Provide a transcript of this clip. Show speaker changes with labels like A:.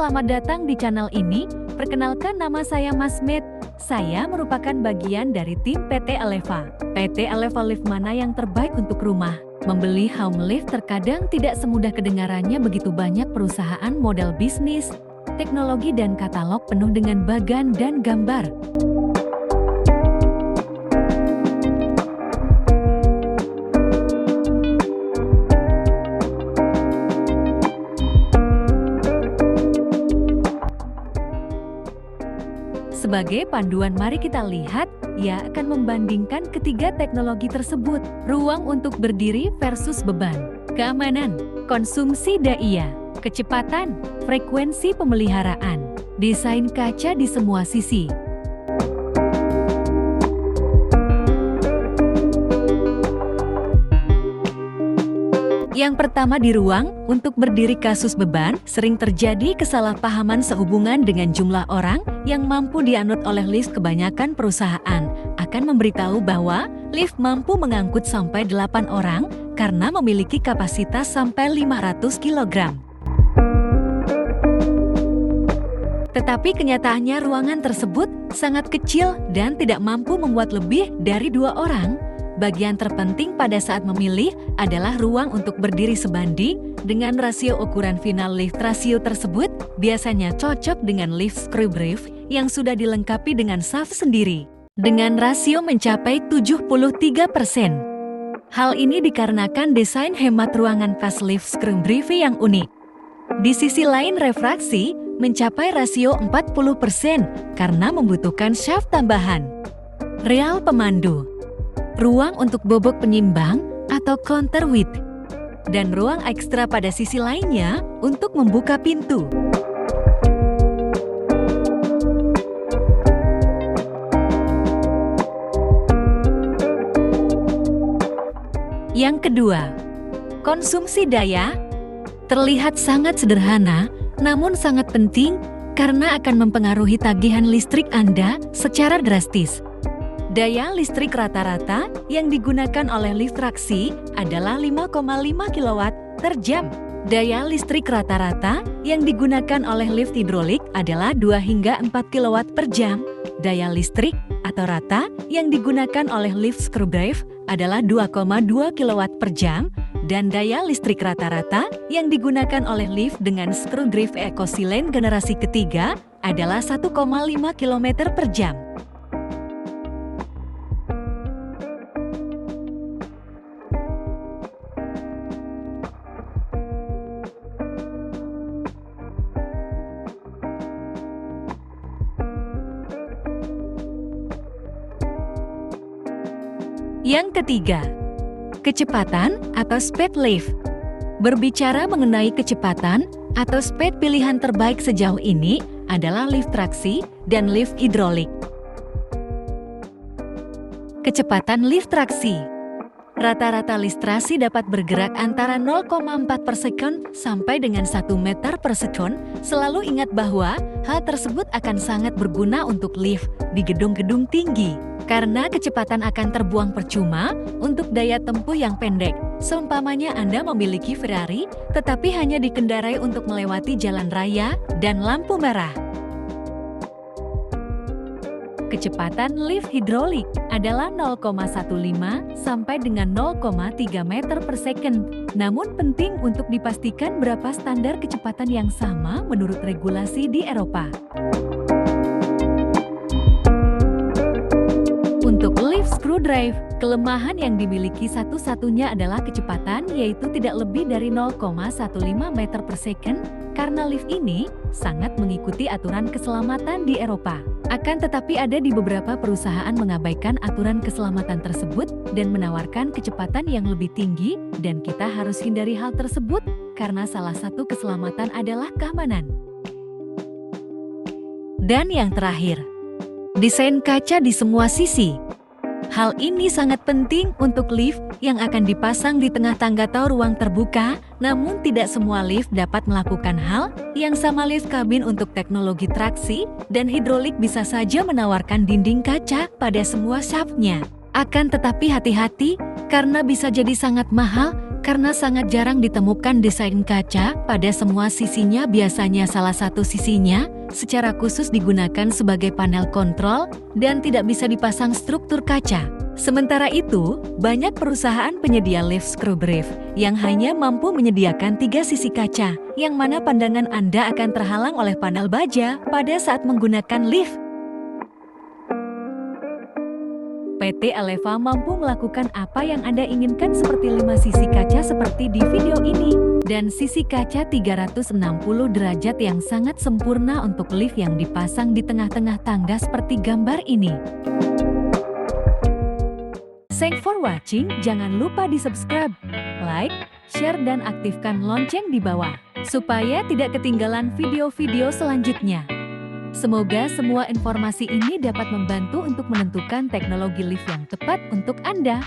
A: selamat datang di channel ini. Perkenalkan, nama saya Masmet. Saya merupakan bagian dari tim PT Eleva. PT Eleva Lift mana yang terbaik untuk rumah? Membeli home lift terkadang tidak semudah kedengarannya. Begitu banyak perusahaan, model bisnis, teknologi dan katalog penuh dengan bagan dan gambar. Sebagai panduan, mari kita lihat, ia akan membandingkan ketiga teknologi tersebut. Ruang untuk berdiri versus beban, keamanan, konsumsi daya, kecepatan, frekuensi pemeliharaan, desain kaca di semua sisi. Yang pertama, di ruang untuk berdiri kasus beban, sering terjadi kesalahpahaman sehubungan dengan jumlah orang yang mampu dianut oleh lift. Kebanyakan perusahaan akan memberitahu bahwa lift mampu mengangkut sampai 8 orang karena memiliki kapasitas sampai 500 kg. Tetapi kenyataannya ruangan tersebut sangat kecil dan tidak mampu memuat lebih dari 2 orang. Bagian terpenting pada saat memilih adalah ruang untuk berdiri sebanding dengan rasio ukuran final lift. Rasio tersebut biasanya cocok dengan lift screwdriver yang sudah dilengkapi dengan shaft sendiri, dengan rasio mencapai 73%. Hal ini dikarenakan desain hemat ruangan pas lift screwdriver yang unik. Di sisi lain, refraksi mencapai rasio 40% karena membutuhkan shaft tambahan. Real pemandu, ruang untuk bobok penyimbang atau counterweight, dan ruang ekstra pada sisi lainnya untuk membuka pintu. Yang kedua, konsumsi daya. Terlihat sangat sederhana, namun sangat penting karena akan mempengaruhi tagihan listrik Anda secara drastis. Daya listrik rata-rata yang digunakan oleh lift traksi adalah 5,5 kW per jam. Daya listrik rata-rata yang digunakan oleh lift hidrolik adalah 2 hingga 4 kW per jam. Daya listrik atau rata yang digunakan oleh lift screwdriver adalah 2,2 kW per jam. Dan daya listrik rata-rata yang digunakan oleh lift dengan screwdriver EcoSilane generasi ketiga adalah 1,5 km per jam. Yang ketiga, kecepatan atau speed lift. Berbicara mengenai kecepatan atau speed, pilihan terbaik sejauh ini adalah lift traksi dan lift hidrolik. Kecepatan lift traksi. Rata-rata lift traksi dapat bergerak antara 0,4 per sekon sampai dengan 1 meter per sekon. Selalu ingat bahwa hal tersebut akan sangat berguna untuk lift di gedung-gedung tinggi, karena kecepatan akan terbuang percuma untuk daya tempuh yang pendek. Seumpamanya Anda memiliki Ferrari, tetapi hanya dikendarai untuk melewati jalan raya dan lampu merah. Kecepatan lift hidrolik adalah 0,15 sampai dengan 0,3 meter per second. Namun penting untuk dipastikan berapa standar kecepatan yang sama menurut regulasi di Eropa. Untuk lift screwdriver, kelemahan yang dimiliki satu-satunya adalah kecepatan, yaitu tidak lebih dari 0,15 meter per second, karena lift ini sangat mengikuti aturan keselamatan di Eropa. Akan tetapi ada di beberapa perusahaan mengabaikan aturan keselamatan tersebut dan menawarkan kecepatan yang lebih tinggi, dan kita harus hindari hal tersebut karena salah satu keselamatan adalah keamanan. Dan yang terakhir, desain kaca di semua sisi. Hal ini sangat penting untuk lift yang akan dipasang di tengah tangga atau ruang terbuka, namun tidak semua lift dapat melakukan hal yang sama. Lift kabin untuk teknologi traksi dan hidrolik bisa saja menawarkan dinding kaca pada semua shaftnya. Akan tetapi hati-hati karena bisa jadi sangat mahal Karena sangat jarang ditemukan desain kaca pada semua sisinya, biasanya salah satu sisinya secara khusus digunakan sebagai panel kontrol dan tidak bisa dipasang struktur kaca. Sementara itu, banyak perusahaan penyedia lift screw brief yang hanya mampu menyediakan 3 sisi kaca, yang mana pandangan Anda akan terhalang oleh panel baja pada saat menggunakan lift. PT Eleva mampu melakukan apa yang Anda inginkan seperti 5 sisi kaca seperti di video ini, dan sisi kaca 360 derajat yang sangat sempurna untuk lift yang dipasang di tengah-tengah tangga seperti gambar ini. Thanks for watching, jangan lupa di subscribe, like, share dan aktifkan lonceng di bawah, supaya tidak ketinggalan video-video selanjutnya. Semoga semua informasi ini dapat membantu untuk menentukan teknologi lift yang tepat untuk Anda.